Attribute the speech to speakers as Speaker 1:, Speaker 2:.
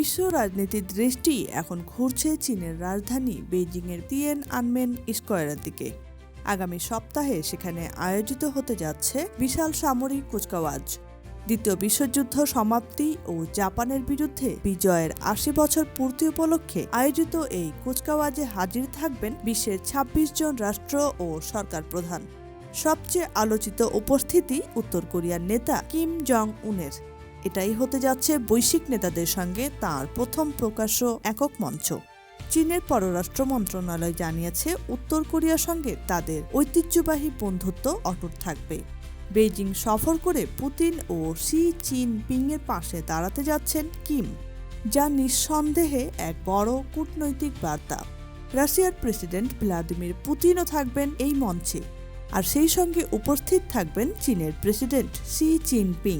Speaker 1: বিশ্ব রাজনীতির দৃষ্টি এখন ঘুরছে চীনের রাজধানী বেইজিংয়ের তিয়ানআনমেন স্কয়ারের দিকে। আগামী সপ্তাহে সেখানে আয়োজিত হতে যাচ্ছে বিশাল সামরিক কুচকাওয়াজ। দ্বিতীয় বিশ্বযুদ্ধ সমাপ্তি ও জাপানের বিরুদ্ধে বিজয়ের ৮০ বছর পূর্তি উপলক্ষে আয়োজিত এই কুচকাওয়াজে হাজির থাকবেন বিশ্বের ২৬ জন রাষ্ট্র ও সরকার প্রধান। সবচেয়ে আলোচিত উপস্থিতি উত্তর কোরিয়ার নেতা কিম জং উনের। এটাই হতে যাচ্ছে বৈশ্বিক নেতাদের সঙ্গে তাঁর প্রথম প্রকাশ্য একক মঞ্চ। চীনের পররাষ্ট্র মন্ত্রণালয় জানিয়েছে, উত্তর কোরিয়ার সঙ্গে তাদের ঐতিহ্যবাহী বন্ধুত্ব অটুট থাকবে। বেইজিং সফর করে পুতিন ও শি জিনপিংয়ের পাশে দাঁড়াতে যাচ্ছেন কিম, যা নিঃসন্দেহে এক বড় কূটনৈতিক বার্তা। রাশিয়ার প্রেসিডেন্ট ভ্লাদিমির পুতিনও থাকবেন এই মঞ্চে, আর সেই সঙ্গে উপস্থিত থাকবেন চীনের প্রেসিডেন্ট শি জিনপিং।